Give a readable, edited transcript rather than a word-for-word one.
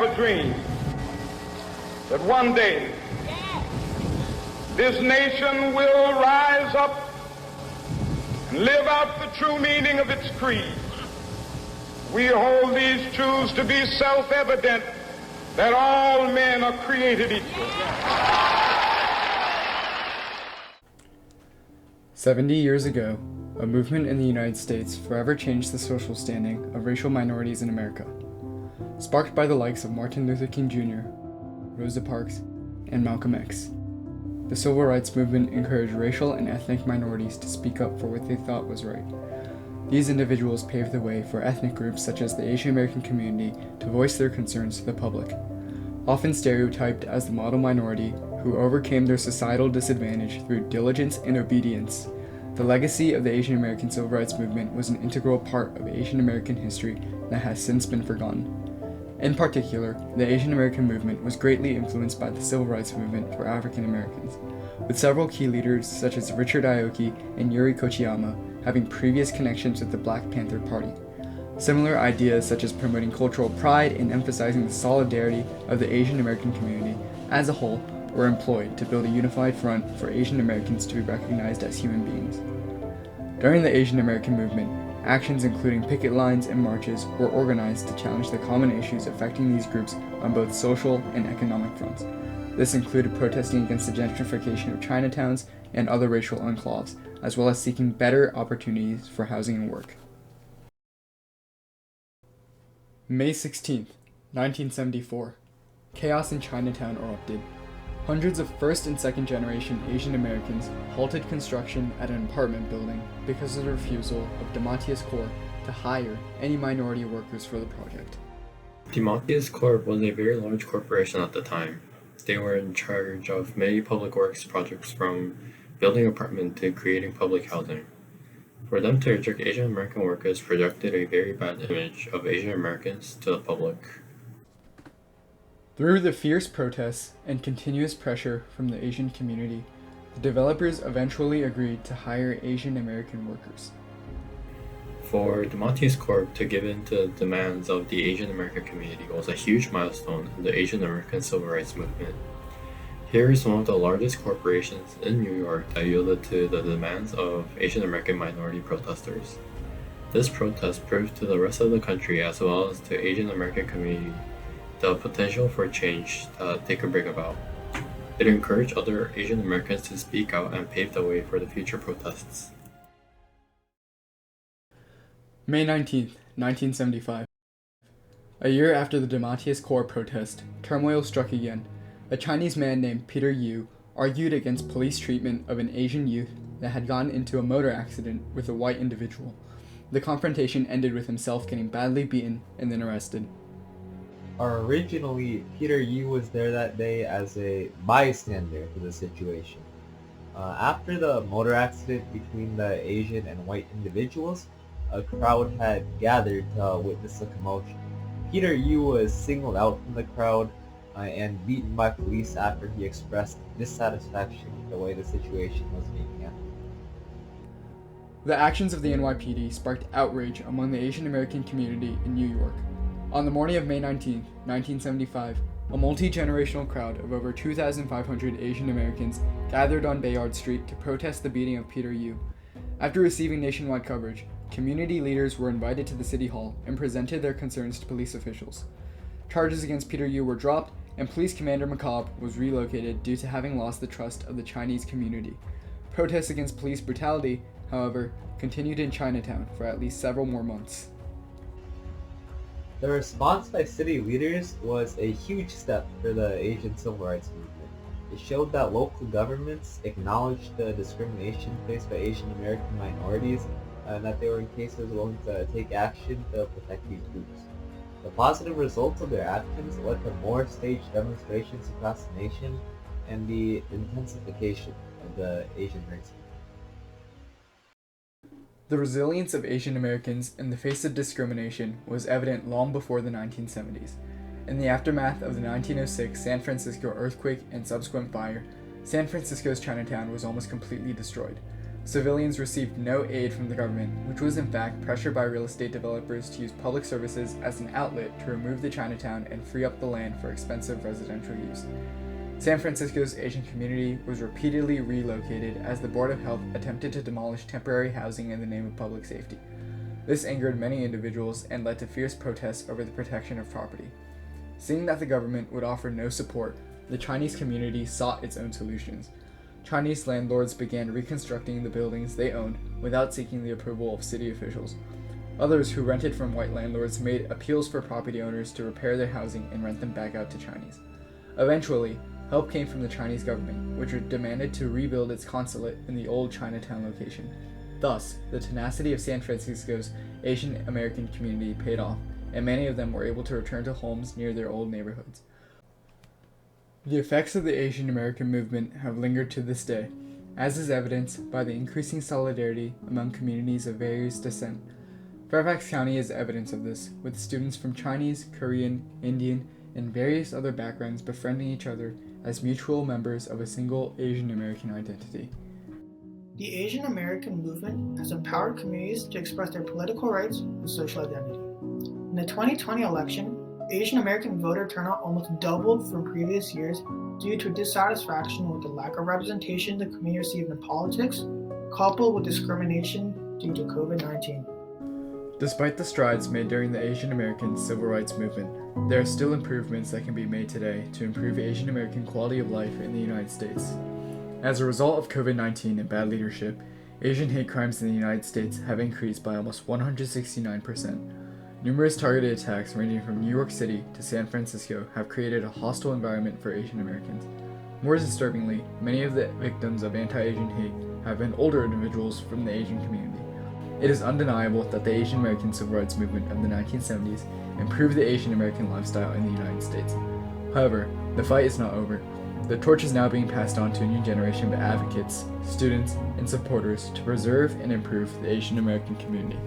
have a dream that one day this nation will rise up and live out the true meaning of its creed. We hold these truths to be self-evident, that all men are created equal. 70 years ago, a movement in the United States forever changed the social standing of racial minorities in America. Sparked by the likes of Martin Luther King Jr., Rosa Parks, and Malcolm X, the Civil Rights Movement encouraged racial and ethnic minorities to speak up for what they thought was right. These individuals paved the way for ethnic groups such as the Asian American community to voice their concerns to the public. Often stereotyped as the model minority who overcame their societal disadvantage through diligence and obedience, the legacy of the Asian American Civil Rights Movement was an integral part of Asian American history that has since been forgotten. In particular, the Asian American movement was greatly influenced by the Civil Rights Movement for African Americans, with several key leaders such as Richard Aoki and Yuri Kochiyama having previous connections with the Black Panther Party. Similar ideas such as promoting cultural pride and emphasizing the solidarity of the Asian American community as a whole were employed to build a unified front for Asian Americans to be recognized as human beings. During the Asian American movement, actions including picket lines and marches were organized to challenge the common issues affecting these groups on both social and economic fronts. This included protesting against the gentrification of Chinatowns and other racial enclaves, as well as seeking better opportunities for housing and work. May 16, 1974. Chaos in Chinatown erupted. Hundreds of first and second generation Asian Americans halted construction at an apartment building because of the refusal of DeMatteis Corp to hire any minority workers for the project. DeMatteis Corp was a very large corporation at the time. They were in charge of many public works projects, from building apartments to creating public housing. For them to reject Asian American workers projected a very bad image of Asian Americans to the public. Through the fierce protests and continuous pressure from the Asian community, the developers eventually agreed to hire Asian American workers. For DeMatteis Corp to give in to the demands of the Asian American community was a huge milestone in the Asian American Civil Rights Movement. Here is one of the largest corporations in New York that yielded to the demands of Asian American minority protesters. This protest proved to the rest of the country, as well as to Asian American community, the potential for change that they could bring about. It encouraged other Asian Americans to speak out and pave the way for the future protests. May 19, 1975. A year after the DeMatteis Corp protest, turmoil struck again. A Chinese man named Peter Yu argued against police treatment of an Asian youth that had gotten into a motor accident with a white individual. The confrontation ended with himself getting badly beaten and then arrested. Originally, Peter Yu was there that day as a bystander to the situation. After the motor accident between the Asian and white individuals, a crowd had gathered to witness the commotion. Peter Yu was singled out from the crowd and beaten by police after he expressed dissatisfaction with the way the situation was being handled. The actions of the NYPD sparked outrage among the Asian American community in New York. On the morning of May 19, 1975, a multi-generational crowd of over 2,500 Asian Americans gathered on Bayard Street to protest the beating of Peter Yu. After receiving nationwide coverage, community leaders were invited to the City Hall and presented their concerns to police officials. Charges against Peter Yu were dropped, and Police Commander McCobb was relocated due to having lost the trust of the Chinese community. Protests against police brutality, however, continued in Chinatown for at least several more months. The response by city leaders was a huge step for the Asian Civil Rights Movement. It showed that local governments acknowledged the discrimination faced by Asian American minorities and that they were in cases willing to take action to protect these groups. The positive results of their actions led to more staged demonstrations across the nation and the intensification of the Asian rights movement. The resilience of Asian Americans in the face of discrimination was evident long before the 1970s. In the aftermath of the 1906 San Francisco earthquake and subsequent fire, San Francisco's Chinatown was almost completely destroyed. Civilians received no aid from the government, which was in fact pressured by real estate developers to use public services as an outlet to remove the Chinatown and free up the land for expensive residential use. San Francisco's Asian community was repeatedly relocated as the Board of Health attempted to demolish temporary housing in the name of public safety. This angered many individuals and led to fierce protests over the protection of property. Seeing that the government would offer no support, the Chinese community sought its own solutions. Chinese landlords began reconstructing the buildings they owned without seeking the approval of city officials. Others who rented from white landlords made appeals for property owners to repair their housing and rent them back out to Chinese. Eventually, help came from the Chinese government, which demanded to rebuild its consulate in the old Chinatown location. Thus, the tenacity of San Francisco's Asian American community paid off, and many of them were able to return to homes near their old neighborhoods. The effects of the Asian American movement have lingered to this day, as is evidenced by the increasing solidarity among communities of various descent. Fairfax County is evidence of this, with students from Chinese, Korean, Indian, and various other backgrounds befriending each other as mutual members of a single Asian American identity. The Asian American movement has empowered communities to express their political rights and social identity. In the 2020 election, Asian American voter turnout almost doubled from previous years due to dissatisfaction with the lack of representation the community received in politics, coupled with discrimination due to COVID-19. Despite the strides made during the Asian American civil rights movement, there are still improvements that can be made today to improve Asian American quality of life in the United States. As a result of COVID-19 and bad leadership, Asian hate crimes in the United States have increased by almost 169%. Numerous targeted attacks ranging from New York City to San Francisco have created a hostile environment for Asian Americans. More disturbingly, many of the victims of anti-Asian hate have been older individuals from the Asian community. It is undeniable that the Asian American civil rights movement of the 1970s improved the Asian American lifestyle in the United States. However, the fight is not over. The torch is now being passed on to a new generation of advocates, students, and supporters to preserve and improve the Asian American community.